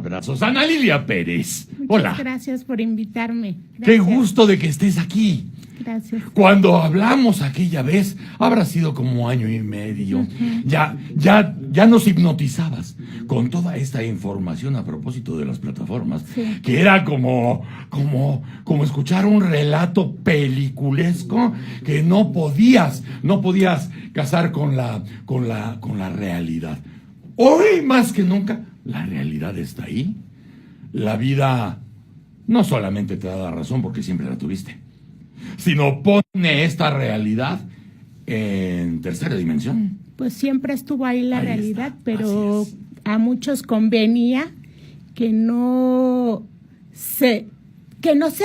abrazos. Ana Lilia Pérez. Hola. Muchas gracias por invitarme. Gracias. Qué gusto de que estés aquí. Gracias. Cuando hablamos aquella vez, habrá sido como 1.5 años. Ya nos hipnotizabas con toda esta información a propósito de las plataformas, Sí. que era como escuchar un relato peliculesco que no podías casar con la realidad. Hoy más que nunca, la realidad está ahí. La vida no solamente te da la razón porque siempre la tuviste, sino pone esta realidad en tercera dimensión. Pues siempre estuvo ahí la Ahí realidad, está, pero así es. a muchos convenía que no se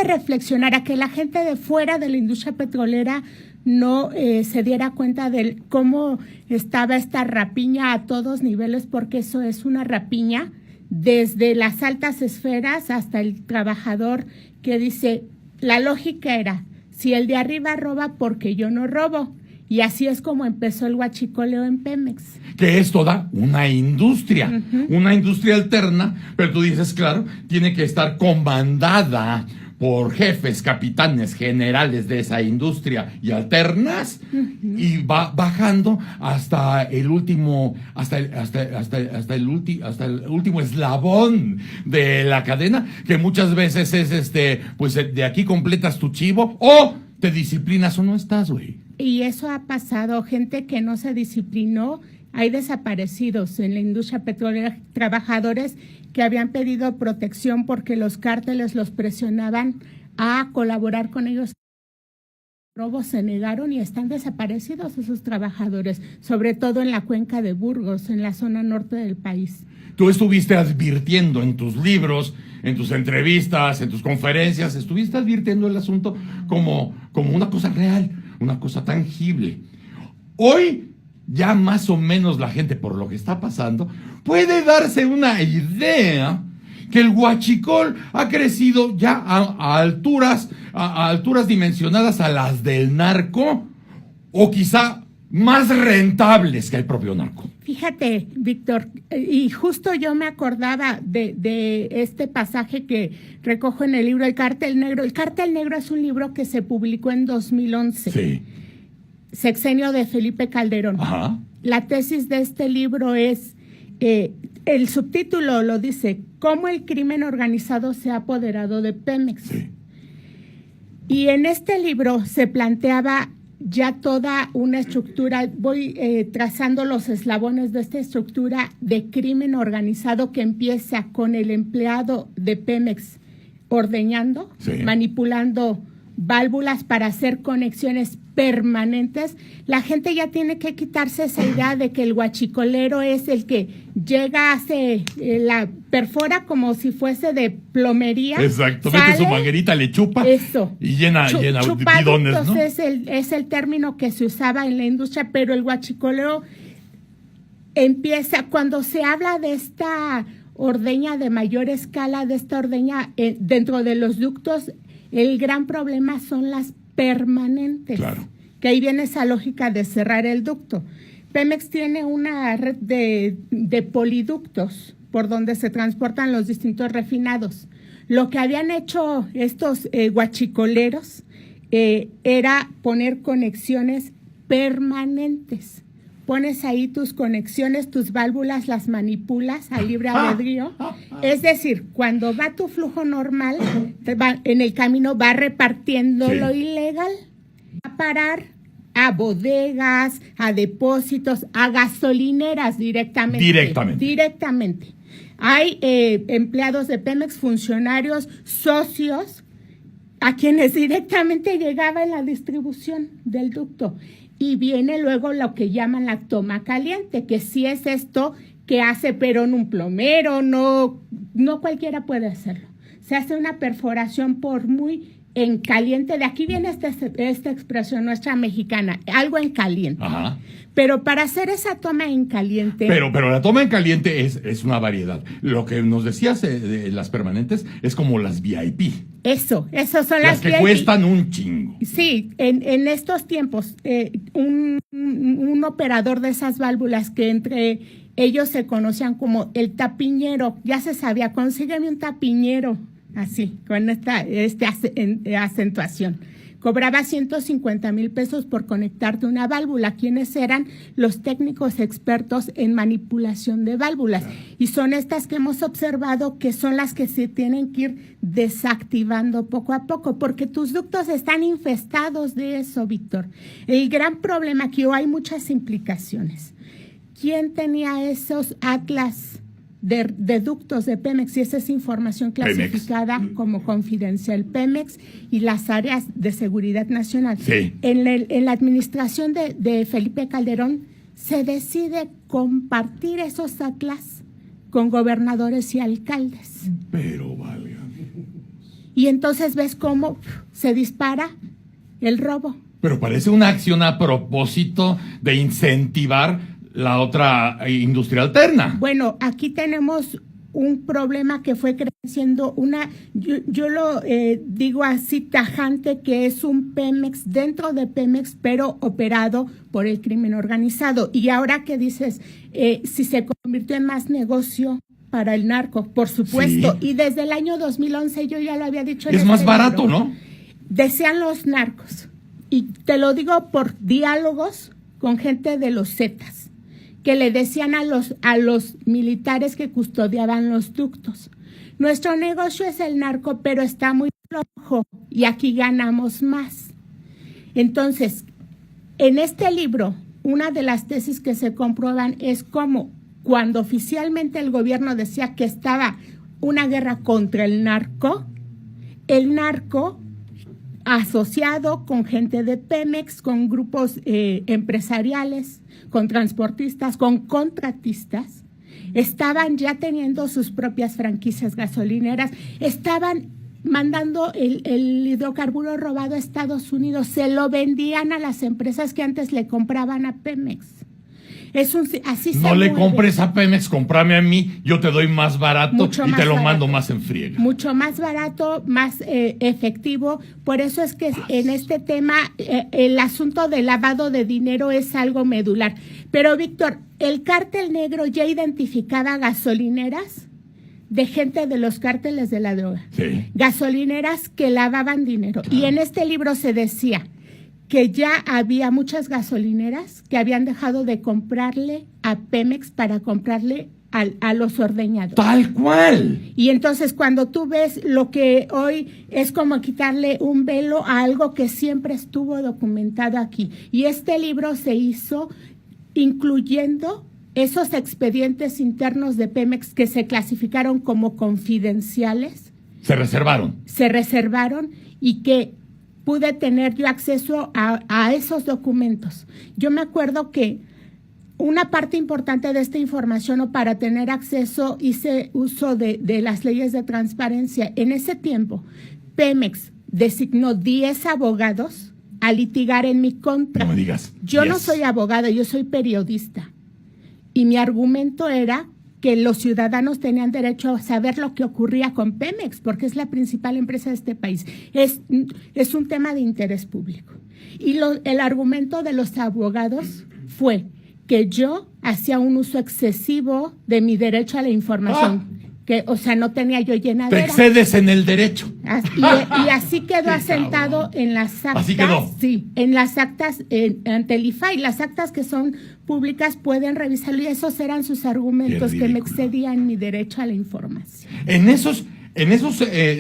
reflexionara, que la gente de fuera de la industria petrolera no se diera cuenta de cómo estaba esta rapiña a todos niveles, porque eso es una rapiña desde las altas esferas hasta el trabajador que dice, la lógica era, si el de arriba roba, porque yo no robo. Y así es como empezó el huachicoleo en Pemex. Que es toda una industria, una industria alterna, pero tú dices, claro, tiene que estar comandada por jefes, capitanes, generales de esa industria y alternas, y va bajando hasta el último, hasta el último eslabón de la cadena, que muchas veces es pues de aquí completas tu chivo, o te disciplinas o no estás, güey. Y eso ha pasado, gente que no se disciplinó, hay desaparecidos en la industria petrolera, trabajadores que habían pedido protección porque los cárteles los presionaban a colaborar con ellos. Robos se negaron y están desaparecidos esos trabajadores, sobre todo en la cuenca de Burgos, en la zona norte del país. Tú estuviste advirtiendo en tus libros, en tus entrevistas, en tus conferencias, estuviste advirtiendo el asunto como una cosa real, una cosa tangible. Hoy ya más o menos la gente, por lo que está pasando, puede darse una idea que el huachicol ha crecido ya a alturas dimensionadas a las del narco, o quizá más rentables que el propio narco. Fíjate, Víctor, y justo yo me acordaba de este pasaje que recojo en el libro El Cártel Negro. El Cártel Negro es un libro que se publicó en 2011. Sí. Sexenio de Felipe Calderón. Ajá. La tesis de este libro es, el subtítulo lo dice, cómo el crimen organizado se ha apoderado de Pemex. Sí. Y en este libro se planteaba ya toda una estructura, voy trazando los eslabones de esta estructura de crimen organizado que empieza con el empleado de Pemex ordeñando, sí, manipulando válvulas para hacer conexiones permanentes. La gente ya tiene que quitarse esa idea de que el huachicolero es el que llega, hace la perfora como si fuese de plomería. Exacto, sale, mete su manguerita, le chupa eso, y llena bidones, ¿no? Es el término que se usaba en la industria, pero el huachicolero empieza cuando se habla de esta ordeña de mayor escala, de esta ordeña dentro de los ductos. El gran problema son las permanentes, claro, que ahí viene esa lógica de cerrar el ducto. Pemex tiene una red de poliductos por donde se transportan los distintos refinados. Lo que habían hecho estos huachicoleros era poner conexiones permanentes. Pones ahí tus conexiones, tus válvulas, las manipulas a libre albedrío. Es decir, cuando va tu flujo normal, en el camino va repartiendo sí, lo ilegal. Va a parar a bodegas, a depósitos, a gasolineras directamente. Hay empleados de Pemex, funcionarios, socios, a quienes directamente llegaba en la distribución del ducto. Y viene luego lo que llaman la toma caliente, que sí es esto que hace Perón un plomero, no cualquiera puede hacerlo. Se hace una perforación por muy en caliente, de aquí viene esta expresión nuestra mexicana, algo en caliente. Ajá. Pero para hacer esa toma en caliente... Pero la toma en caliente es una variedad. Lo que nos decías de las permanentes es como las VIP. Eso son las que VIP. Cuestan un chingo. Sí, en estos tiempos, un operador de esas válvulas que entre ellos se conocían como el tapiñero, ya se sabía, consígueme un tapiñero, así, con esta acentuación. Cobraba 150,000 pesos por conectarte una válvula. ¿Quiénes eran? Los técnicos expertos en manipulación de válvulas. Y son estas que hemos observado que son las que se tienen que ir desactivando poco a poco, porque tus ductos están infestados de eso, Víctor. El gran problema aquí, hay muchas implicaciones. ¿Quién tenía esos atlas de ductos de Pemex? Y esa es información clasificada como confidencial. Pemex y las áreas de seguridad nacional. Sí. En la administración de Felipe Calderón se decide compartir esos atlas con gobernadores y alcaldes. Pero valga. Y entonces ves cómo se dispara el robo. Pero parece una acción a propósito de incentivar la otra industria alterna. Bueno, aquí tenemos un problema que fue creciendo, yo lo digo así tajante, que es un Pemex dentro de Pemex, pero operado por el crimen organizado. Y ahora que dices, si se convirtió en más negocio para el narco, por supuesto. Sí. Y desde el año 2011, yo ya lo había dicho. Es más barato, ¿no? Desean los narcos. Y te lo digo por diálogos con gente de los Zetas, que le decían a los militares que custodiaban los ductos: nuestro negocio es el narco, pero está muy flojo y aquí ganamos más. Entonces, en este libro, una de las tesis que se comprueban es cómo cuando oficialmente el gobierno decía que estaba una guerra contra el narco asociado con gente de Pemex, con grupos empresariales, con transportistas, con contratistas, estaban ya teniendo sus propias franquicias gasolineras, estaban mandando el hidrocarburo robado a Estados Unidos, se lo vendían a las empresas que antes le compraban a Pemex. Así no le compres a Pemex, cómprame a mí, yo te doy más barato mucho y te lo mando más en friega. Mucho más barato, más efectivo. Por eso es que en este tema el asunto del lavado de dinero es algo medular. Pero, Víctor, el cártel negro ya identificaba gasolineras de gente de los cárteles de la droga. Sí. Gasolineras que lavaban dinero. Claro. Y en este libro se decía que ya había muchas gasolineras que habían dejado de comprarle a Pemex para comprarle a los ordeñados. ¡Tal cual! Y entonces cuando tú ves lo que hoy es como quitarle un velo a algo que siempre estuvo documentado aquí. Y este libro se hizo incluyendo esos expedientes internos de Pemex que se clasificaron como confidenciales. Se reservaron y que pude tener yo acceso a esos documentos. Yo me acuerdo que una parte importante de esta información, o para tener acceso, hice uso de las leyes de transparencia. En ese tiempo, Pemex designó 10 abogados a litigar en mi contra. No me digas. Yo no soy abogada, yo soy periodista. Y mi argumento era que los ciudadanos tenían derecho a saber lo que ocurría con Pemex, porque es la principal empresa de este país. Es un tema de interés público. Y el argumento de los abogados fue que yo hacía un uso excesivo de mi derecho a la información. No tenía yo llenadera. Te excedes en el derecho. Y así quedó asentado en las actas. Así quedó. Sí, en las actas ante el IFAI. Las actas que son públicas pueden revisarlo, y esos eran sus argumentos, que me excedían mi derecho a la información. En esos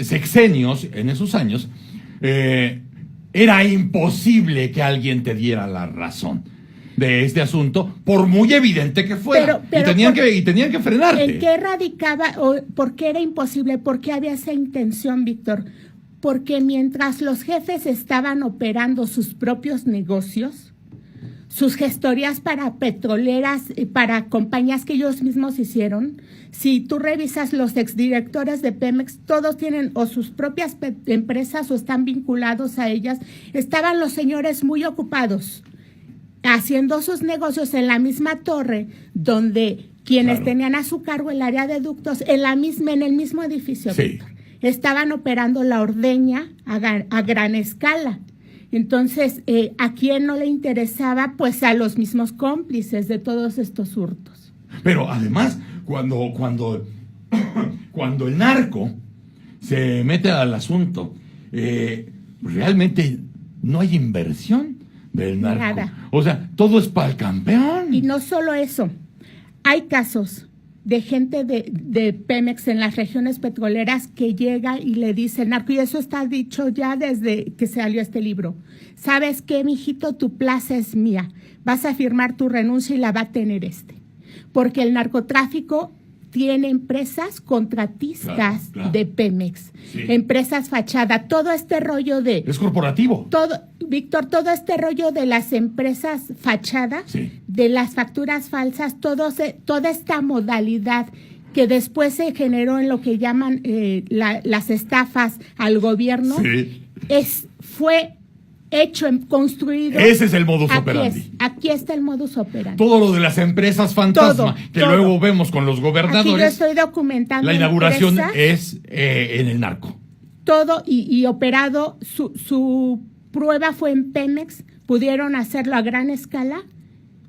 sexenios, en esos años, era imposible que alguien te diera la razón de este asunto, por muy evidente que fuera. Pero y tenían que frenarte. ¿En qué radicaba o por qué era imposible? ¿Por qué había esa intención, Víctor? Porque mientras los jefes estaban operando sus propios negocios, sus gestorías para petroleras, para compañías que ellos mismos hicieron, si tú revisas los exdirectores de Pemex, todos tienen o sus propias empresas o están vinculados a ellas. Estaban los señores muy ocupados haciendo sus negocios en la misma torre donde quienes tenían a su cargo el área de ductos, en el mismo edificio, sí, estaban operando la ordeña a gran escala. Entonces, ¿a quién no le interesaba? Pues a los mismos cómplices de todos estos hurtos. Pero además, cuando el narco se mete al asunto, realmente no hay inversión del narco. Nada. O sea, todo es para el campeón. Y no solo eso, hay casos de gente de Pemex en las regiones petroleras que llega y le dice el narco, y eso está dicho ya desde que salió este libro. ¿Sabes qué, mijito? Tu plaza es mía. Vas a firmar tu renuncia y la va a tener porque el narcotráfico tiene empresas contratistas claro. de Pemex, Sí. empresas fachada, todo este rollo Es corporativo. Víctor, todo este rollo de las empresas fachada, Sí. de las facturas falsas, toda esta modalidad que después se generó en lo que llaman las estafas al gobierno, Sí. fue hecho, construido. Ese es el modus operandi. Aquí está el modus operandi. Todo lo de las empresas fantasma que todo. luego vemos con los gobernadores. Aquí yo estoy documentando. La inauguración empresas, es en el narco. todo y operado, su prueba fue en Pemex, pudieron hacerlo a gran escala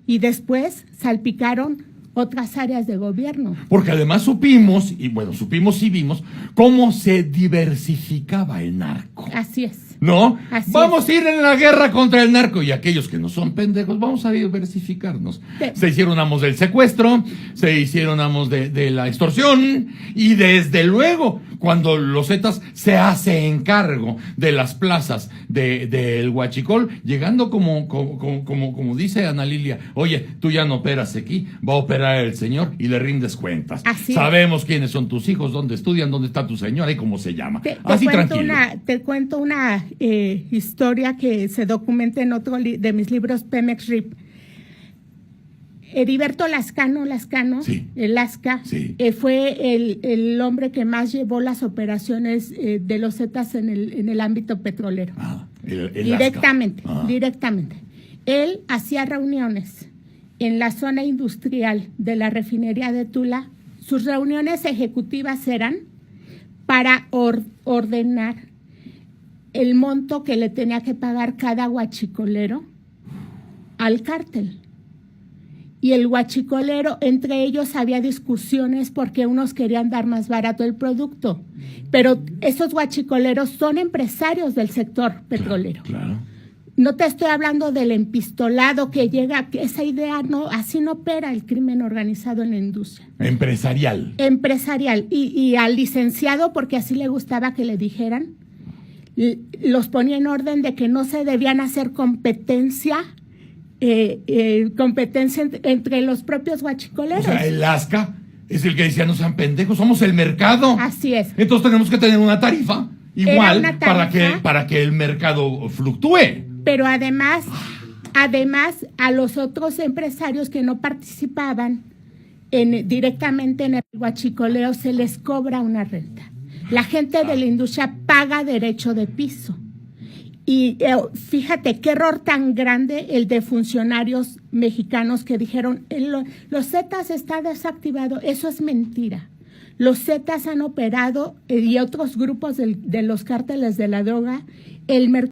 y después salpicaron otras áreas de gobierno. Porque además supimos y vimos cómo se diversificaba el narco. Así es. ¿No? Así vamos a ir en la guerra contra el narco y aquellos que no son pendejos, vamos a diversificarnos. Sí. Se hicieron amos del secuestro, se hicieron amos de la extorsión y desde luego cuando los Zetas se hacen cargo de las plazas del Huachicol, llegando como dice Ana Lilia, oye, tú ya no operas aquí, va a operar el señor y le rindes cuentas. Así Sabemos quiénes son tus hijos, dónde estudian, dónde está tu señora y cómo se llama. Así tranquilo. Te cuento una historia que se documenta en otro de mis libros, Pemex RIP. Heriberto Lascano, Sí. el Lasca, Sí. Fue el hombre que más llevó las operaciones de los Zetas en el ámbito petrolero. El Directamente, Lasca. directamente. Él hacía reuniones en la zona industrial de la refinería de Tula. Sus reuniones ejecutivas eran para ordenar el monto que le tenía que pagar cada huachicolero al cártel. Y el huachicolero, entre ellos había discusiones porque unos querían dar más barato el producto. Pero esos huachicoleros son empresarios del sector petrolero. Claro. No te estoy hablando del empistolado que llega, que esa idea no, así no opera el crimen organizado en la industria. Empresarial. Y al licenciado, porque así le gustaba que le dijeran, los ponía en orden de que no se debían hacer competencia entre los propios huachicoleros. O sea, el Lasca es el que decía, no sean pendejos, somos el mercado. Así es. Entonces tenemos que tener una tarifa igual una tarifa, para que el mercado fluctúe. Pero además a los otros empresarios que no participaban directamente en el huachicoleo se les cobra una renta. La gente de la industria paga derecho de piso. Y fíjate qué error tan grande el de funcionarios mexicanos que dijeron, los Zetas está desactivado. Eso es mentira. Los Zetas han operado y otros grupos de los cárteles de la droga, el mercado